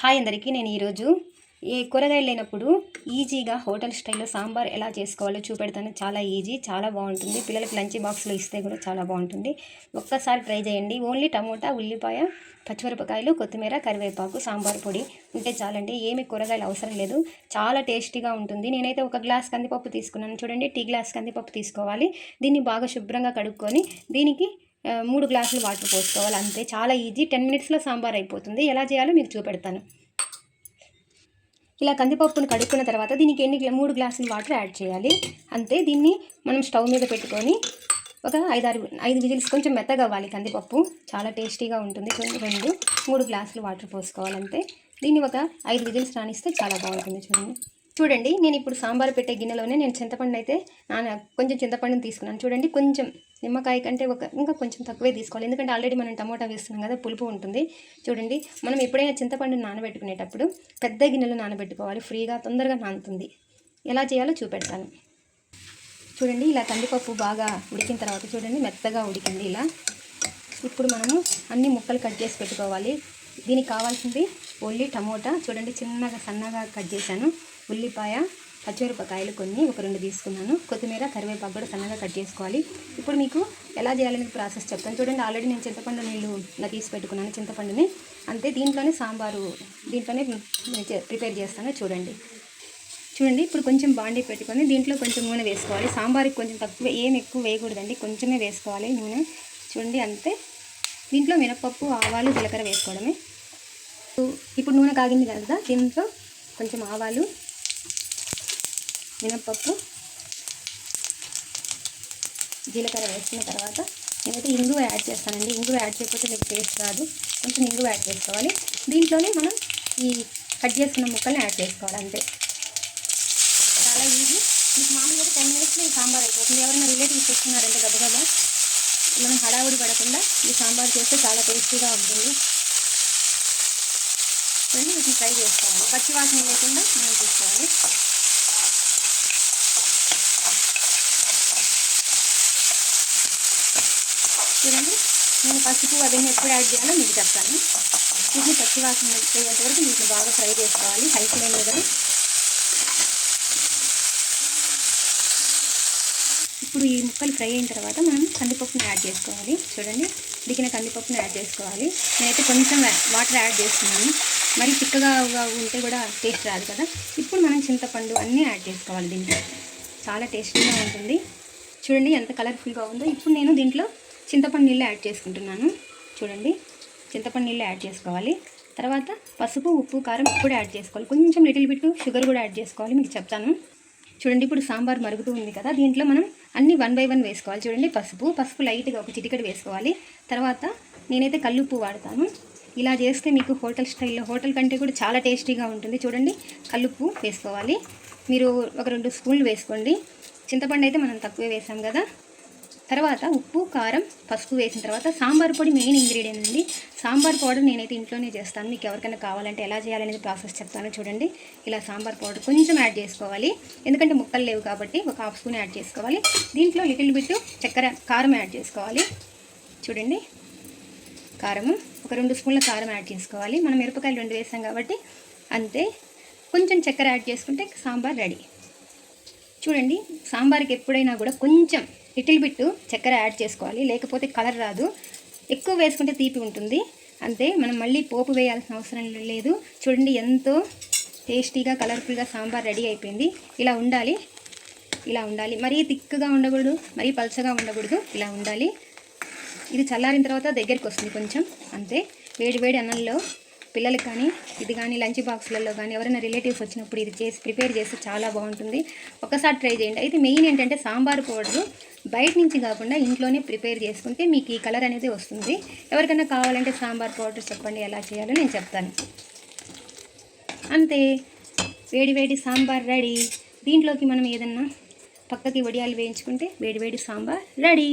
Hi అందరికీ నేను ఈరోజు ఏ కూరగాయలు లేనప్పుడు ఈజీగా హోటల్ స్టైల్లో సాంబార్ ఎలా చేసుకోవాలో చూపెడతాను. చాలా ఈజీ, చాలా బాగుంటుంది. పిల్లలకి లంచ్ బాక్స్లో ఇస్తే కూడా చాలా బాగుంటుంది. ఒక్కసారి ట్రై చేయండి. ఓన్లీ టమోటా, ఉల్లిపాయ, పచ్చిమిరపకాయలు, కొత్తిమీర, కరివేపాకు, సాంబార్ పొడి ఉంటే చాలండి. ఏమి కూరగాయలు అవసరం లేదు. చాలా టేస్టీగా ఉంటుంది. నేనైతే ఒక గ్లాస్ కందిపప్పు తీసుకున్నాను. చూడండి, టీ గ్లాస్ కందిపప్పు తీసుకోవాలి. దీన్ని బాగా శుభ్రంగా కడుక్కొని దీనికి 3 గ్లాసులు వాటర్ పోసుకోవాలి. అంతే, చాలా ఈజీ. 10 మినిట్స్లో సాంబార్ అయిపోతుంది. ఎలా చేయాలో మీకు చూపెడతాను. ఇలా కందిపప్పును కడుక్కున్న తర్వాత దీనికి 3 గ్లాసులు వాటర్ యాడ్ చేయాలి. అంతే, దీన్ని మనం స్టవ్ మీద పెట్టుకొని ఒక 5 విజిల్స్, కొంచెం మెత్తగా అవ్వాలి కందిపప్పు, చాలా టేస్టీగా ఉంటుంది. 3 గ్లాసులు వాటర్ పోసుకోవాలి. అంతే, దీన్ని ఒక 5 విజిల్స్ రానిస్తే చాలా బాగుంటుంది. చూడండి, నేను ఇప్పుడు సాంబార్ పెట్టే గిన్నెలోనే నేను చింతపండు అయితే కొంచెం చింతపండుని తీసుకున్నాను. చూడండి, కొంచెం నిమ్మకాయ కంటే ఇంకా కొంచెం తక్కువే తీసుకోవాలి, ఎందుకంటే ఆల్రెడీ మనం టమోటా వేస్తున్నాం కదా, పులుపు ఉంటుంది. చూడండి, మనం ఎప్పుడైనా చింతపండుని నానబెట్టుకునేటప్పుడు పెద్ద గిన్నెలో నానబెట్టుకోవాలి, ఫ్రీగా తొందరగా నానుతుంది. ఎలా చేయాలో చూపెడతాను. చూడండి, ఇలా కందిపప్పు బాగా ఉడికిన తర్వాత చూడండి మెత్తగా ఉడికింది. ఇలా ఇప్పుడు మనము అన్ని ముక్కలు కట్ చేసి పెట్టుకోవాలి. దీనికి కావాల్సింది ఓన్లీ టమోటా, చూడండి చిన్నగా సన్నగా కట్ చేశాను. ఉల్లిపాయ, పచ్చిమిరపకాయలు కొన్ని ఒక 2 తీసుకున్నాను. కొత్తిమీర, కరివేపాకు కూడా సన్నగా కట్ చేసుకోవాలి. ఇప్పుడు మీకు ఎలా చేయాలనేది ప్రాసెస్ చెప్తాను. చూడండి, ఆల్రెడీ నేను చింతపండు నీళ్ళు ఇలా తీసి పెట్టుకున్నాను, చింతపండుని. అంతే, దీంట్లోనే సాంబారు దీంట్లోనే ప్రిపేర్ చేస్తాను. చూడండి, ఇప్పుడు కొంచెం బాండీ పెట్టుకొని దీంట్లో కొంచెం నూనె వేసుకోవాలి. సాంబార్కి కొంచెం తక్కువ, ఏం ఎక్కువ వేయకూడదండి, కొంచెమే వేసుకోవాలి నూనె. చూడండి, అంతే. దీంట్లో మినపప్పు, ఆవాలు, జీలకర్ర వేసుకోవడమే. ఇప్పుడు నూనె కాగింది కదా, దీంట్లో కొంచెం ఆవాలు, మినపప్పు, జీలకర్ర వేసుకున్న తర్వాత నేనైతే ఇంగువ యాడ్ చేస్తానండి. ఇంగువ యాడ్ చేయకపోతే మీకు టేస్ట్ రాదు, కొంచెం ఇంగువ యాడ్ చేసుకోవాలి. దీంట్లోనే మనం ఈ కట్ చేసుకున్న ముక్కల్ని యాడ్ చేసుకోవాలి. అంతే, చాలా ఈజీ. మీకు మామూలుగా 10 మినిట్స్లో ఈ సాంబార్ అయిపోతుంది. ఎవరైనా రిలేటివ్స్ వస్తున్నారంటే గబగబా మనం హడావుడి పడకుండా ఈ సాంబార్ చేస్తే చాలా టేస్టీగా ఉంటుంది. వీటిని ఫ్రై చేసుకోవాలి, పచ్చి వాసన లేకుండా మనం తీసుకోవాలి. చూడండి, నేను పసుపు అవన్నీ ఎప్పుడు యాడ్ చేయాలో మీకు చెప్తాను. వీటిని పచ్చి వాసన వచ్చేంత వరకు వీటిని బాగా ఫ్రై చేసుకోవాలి హై ఫ్లేమ్ మీద. ఇప్పుడు ఈ ముక్కలు ఫ్రై అయిన తర్వాత మనం కందిపప్పుని యాడ్ చేసుకోవాలి. చూడండి, ఉడికిన కందిపప్పుని యాడ్ చేసుకోవాలి. నేనైతే కొంచెం వాటర్ యాడ్ చేస్తున్నాను, మరి చిక్కగా ఉంటే కూడా టేస్ట్ రాదు కదా. ఇప్పుడు మనం చింతపండు అన్నీ యాడ్ చేసుకోవాలి. దీంట్లో చాలా టేస్టీగా ఉంటుంది. చూడండి ఎంత కలర్ఫుల్గా ఉందో. ఇప్పుడు నేను దీంట్లో చింతపండు నీళ్ళు యాడ్ చేసుకుంటున్నాను. చూడండి, చింతపండు నీళ్ళు యాడ్ చేసుకోవాలి. తర్వాత పసుపు, ఉప్పు, కారం ఇప్పుడు యాడ్ చేసుకోవాలి. కొంచెం లిటిల్ బిట్ షుగర్ కూడా యాడ్ చేసుకోవాలి, మీకు చెప్తాను. చూడండి, ఇప్పుడు సాంబార్ మరుగుతూ ఉంది కదా, దీంట్లో మనం అన్నీ 1 బై 1 వేసుకోవాలి. చూడండి, పసుపు లైట్గా ఒక చిటికెడు వేసుకోవాలి. తర్వాత నేనైతే కల్లుప్పు వాడతాను. ఇలా చేస్తే మీకు హోటల్ స్టైల్లో, హోటల్ కంటే కూడా చాలా టేస్టీగా ఉంటుంది. చూడండి, కల్లుప్పు వేసుకోవాలి. మీరు ఒక 2 స్పూన్లు వేసుకోండి. చింతపండు అయితే మనం తక్కువే వేసాం కదా. తర్వాత ఉప్పు, కారం, పసుపు వేసిన తర్వాత సాంబార్ పొడి మెయిన్ ఇంగ్రీడియంట్ అండి. సాంబార్ పౌడర్ నేనైతే ఇంట్లోనే చేస్తాను. మీకు ఎవరికైనా కావాలంటే ఎలా చేయాలనేది ప్రాసెస్ చెప్తాను. చూడండి, ఇలా సాంబార్ పౌడర్ కొంచెం యాడ్ చేసుకోవాలి, ఎందుకంటే ముక్కలు లేవు కాబట్టి ఒక 1/2 స్పూన్ యాడ్ చేసుకోవాలి. దీంట్లో లిటిల్ బిట్ కారం యాడ్ చేసుకోవాలి. చూడండి, కారము ఒక 2 స్పూన్ల కారం యాడ్ చేసుకోవాలి. మనం మిరపకాయలు 2 వేసాం కాబట్టి అంతే. కొంచెం చక్కెర యాడ్ చేసుకుంటే సాంబార్ రెడీ. చూడండి, సాంబార్కి ఎప్పుడైనా కూడా కొంచెం లిటిల్ బిట్ చక్కెర యాడ్ చేసుకోవాలి, లేకపోతే కలర్ రాదు. ఎక్కువ వేసుకుంటే తీపి ఉంటుంది. అంతే, మనం మళ్ళీ పోపు వేయాల్సిన అవసరం లేదు. చూడండి, ఎంతో టేస్టీగా కలర్ఫుల్గా సాంబార్ రెడీ అయిపోయింది. ఇలా ఉండాలి. మరీ థిక్గా ఉండకూడదు, మరీ పల్చగా ఉండకూడదు, ఇలా ఉండాలి. ఇది చల్లారిన తర్వాత దగ్గరికి వస్తుంది కొంచెం. అంతే, వేడి అన్నంలో పిల్లలకి కానీ ఇది కానీ లంచ్ బాక్స్లలో కానీ ఎవరైనా రిలేటివ్స్ వచ్చినప్పుడు ఇది ప్రిపేర్ చేస్తే చాలా బాగుంటుంది. ఒకసారి ట్రై చేయండి. అయితే మెయిన్ ఏంటంటే సాంబార్ పౌడరు బయట నుంచి కాకుండా ఇంట్లోనే ప్రిపేర్ చేసుకుంటే మీకు ఈ కలర్ అనేది వస్తుంది. ఎవరికైనా కావాలంటే సాంబార్ పౌడర్ చెప్పండి, ఎలా చేయాలో నేను చెప్తాను. అంతే, వేడి సాంబార్ రెడీ. దీంట్లోకి మనం ఏదన్నా పక్కకి వడియాలు వేయించుకుంటే వేడి సాంబార్ రెడీ.